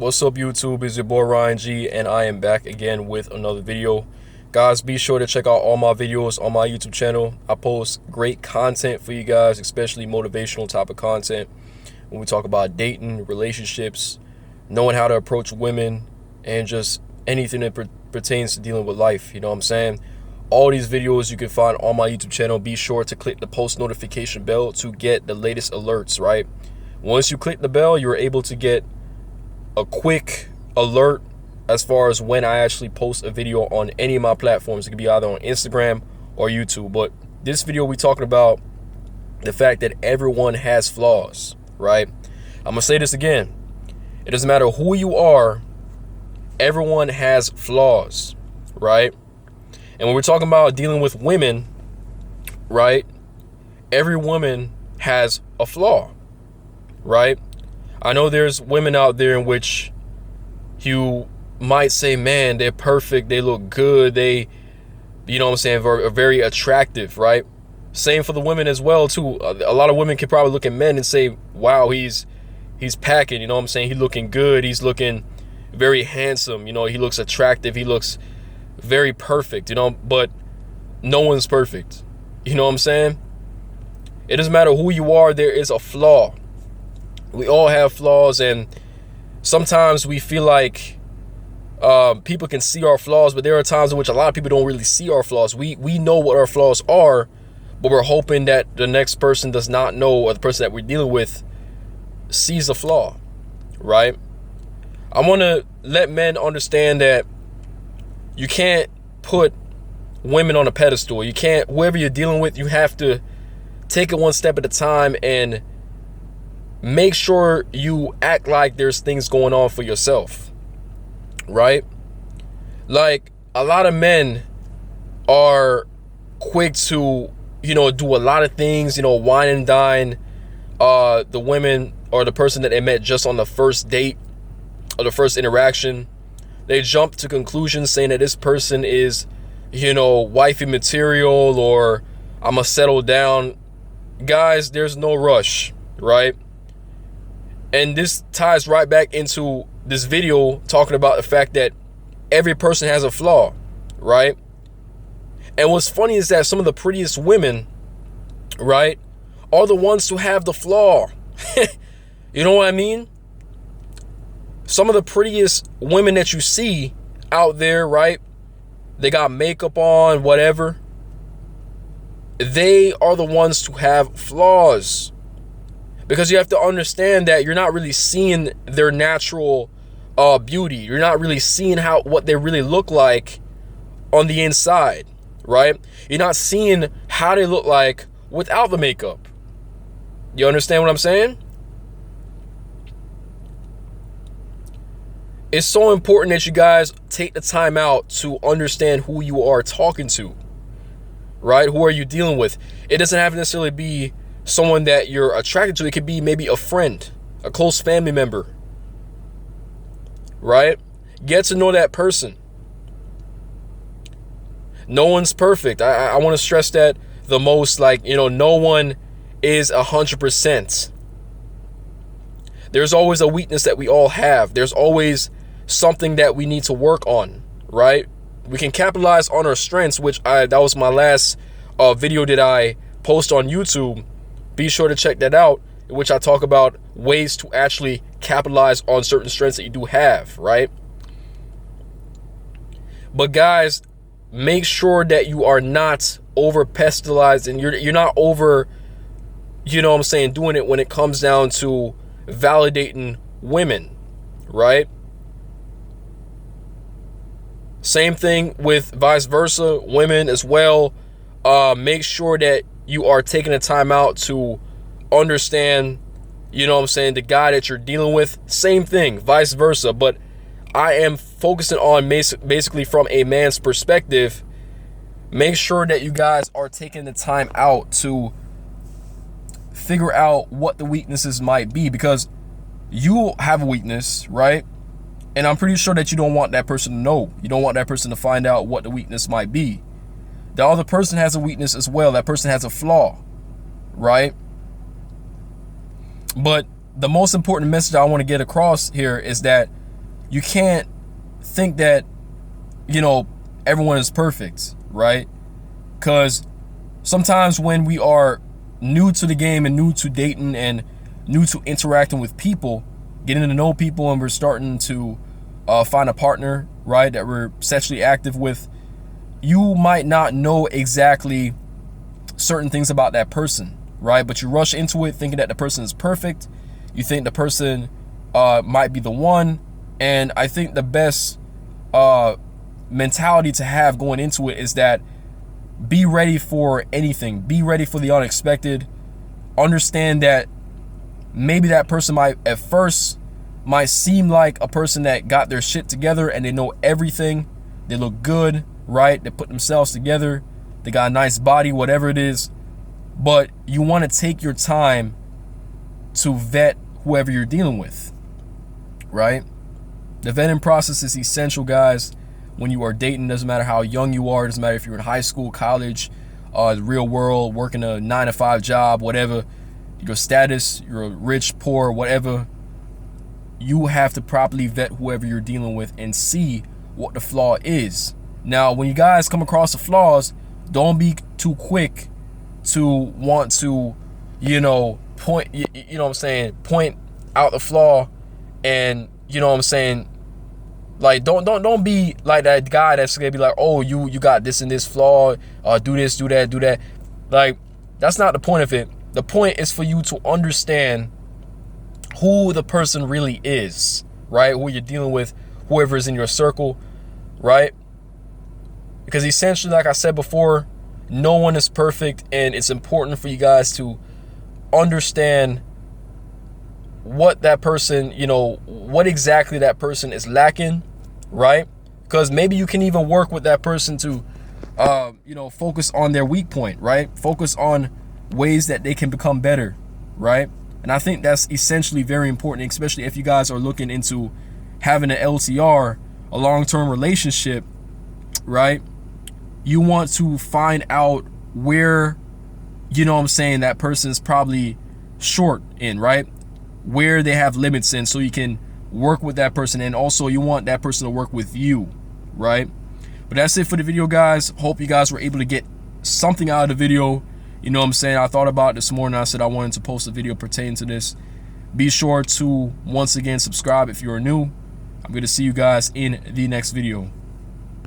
What's up, YouTube? It's your boy Ryan G, and I am back again with another video. Guys, be sure to check out all my videos on my YouTube channel. I post great content for you guys, especially motivational type of content when we talk about dating, relationships, knowing how to approach women, and just anything that pertains to dealing with life. You know what I'm saying? All these videos you can find on my YouTube channel. Be sure to click the post notification bell to get the latest alerts, right? Once you click the bell, you're able to get a quick alert as far as when I actually post a video on any of my platforms. It could be either on Instagram or YouTube. But this video, we're talking about the fact that everyone has flaws, right? I'm gonna say this again. It doesn't matter who you are, everyone has flaws, right? And when we're talking about dealing with women, right, every woman has a flaw, right? I know there's women out there in which you might say, man, they're perfect, they look good, they, you know what I'm saying, are very attractive, right? Same for the women as well, too. A lot of women can probably look at men and say, wow, he's packing, you know what I'm saying? He's looking good, he's looking very handsome, you know, he looks attractive, he looks very perfect, you know, but no one's perfect. You know what I'm saying? It doesn't matter who you are, there is a flaw. We all have flaws, and sometimes we feel like people can see our flaws, but there are times in which a lot of people don't really see our flaws. We know what our flaws are, but we're hoping that the next person does not know, or the person that we're dealing with sees a flaw, right? I want to let men understand that you can't put women on a pedestal. You can't, whoever you're dealing with, you have to take it one step at a time and make sure you act like there's things going on for yourself, right? Like, a lot of men are quick to, you know, do a lot of things, you know, wine and dine the women or the person that they met just on the first date or the first interaction. They jump to conclusions saying that this person is, you know, wifey material, or I'm gonna settle down. Guys, there's no rush, right? And this ties right back into this video talking about the fact that every person has a flaw, right? And what's funny is that some of the prettiest women, right, are the ones who have the flaw. You know what I mean? Some of the prettiest women that you see out there, right, they got makeup on, whatever, they are the ones who have flaws. Because you have to understand that you're not really seeing their natural beauty. You're not really seeing what they really look like on the inside, right? You're not seeing how they look like without the makeup. You understand what I'm saying? It's so important that you guys take the time out to understand who you are talking to, right? Who are you dealing with? It doesn't have to necessarily be someone that you're attracted to. It could be maybe a friend, a close family member, right? Get to know that person. No one's perfect. I want to stress that the most. Like, you know, no one is 100%. There's always a weakness that we all have. There's always something that we need to work on, right? We can capitalize on our strengths, which that was my last video that I post on YouTube. Be sure to check that out, in which I talk about ways to actually capitalize on certain strengths that you do have, right? But guys, make sure that you are not over pestalized, and you're not over, you know what I'm saying, doing it when it comes down to validating women, right? Same thing with vice versa, women as well. Make sure that you are taking the time out to understand, you know what I'm saying, the guy that you're dealing with. Same thing, vice versa. But I am focusing on basically from a man's perspective. Make sure that you guys are taking the time out to figure out what the weaknesses might be, because you have a weakness, right? And I'm pretty sure that you don't want that person to know. You don't want that person to find out what the weakness might be. The other person has a weakness as well. That person has a flaw, right? But the most important message I want to get across here is that you can't think that, you know, everyone is perfect, right? Because sometimes when we are new to the game and new to dating and new to interacting with people, getting to know people, and we're starting to find a partner, right, that we're sexually active with, you might not know exactly certain things about that person, right? But you rush into it thinking that the person is perfect. You think the person might be the one. And I think the best mentality to have going into it is that be ready for anything. Be ready for the unexpected. Understand that maybe that person might at first might seem like a person that got their shit together and they know everything. They look good, right? They put themselves together. They got a nice body, whatever it is. But you want to take your time to vet whoever you're dealing with, right? The vetting process is essential, guys. When you are dating, doesn't matter how young you are, doesn't matter if you're in high school, college, the real world, working a 9-to-5 job, whatever, your status, you're rich, poor, whatever, you have to properly vet whoever you're dealing with and see what the flaw is. Now, when you guys come across the flaws, don't be too quick to want to, point out the flaw, and like don't be like that guy that's gonna be like, oh, you got this and this flaw, do this, do that. Like, that's not the point of it. The point is for you to understand who the person really is, right? Who you're dealing with, whoever is in your circle, right? Because essentially, like I said before, no one is perfect, and it's important for you guys to understand what that person, what exactly that person is lacking, right? Because maybe you can even work with that person to, focus on their weak point, right? Focus on ways that they can become better, right? And I think that's essentially very important, especially if you guys are looking into having an LTR, a long-term relationship, right? You want to find out where, that person's probably short in, right? Where they have limits in, so you can work with that person, and also you want that person to work with you, right? But that's it for the video, guys. Hope you guys were able to get something out of the video. I thought about it this morning. I said I wanted to post a video pertaining to this. Be sure to once again subscribe if you're new. I'm going to see you guys in the next video.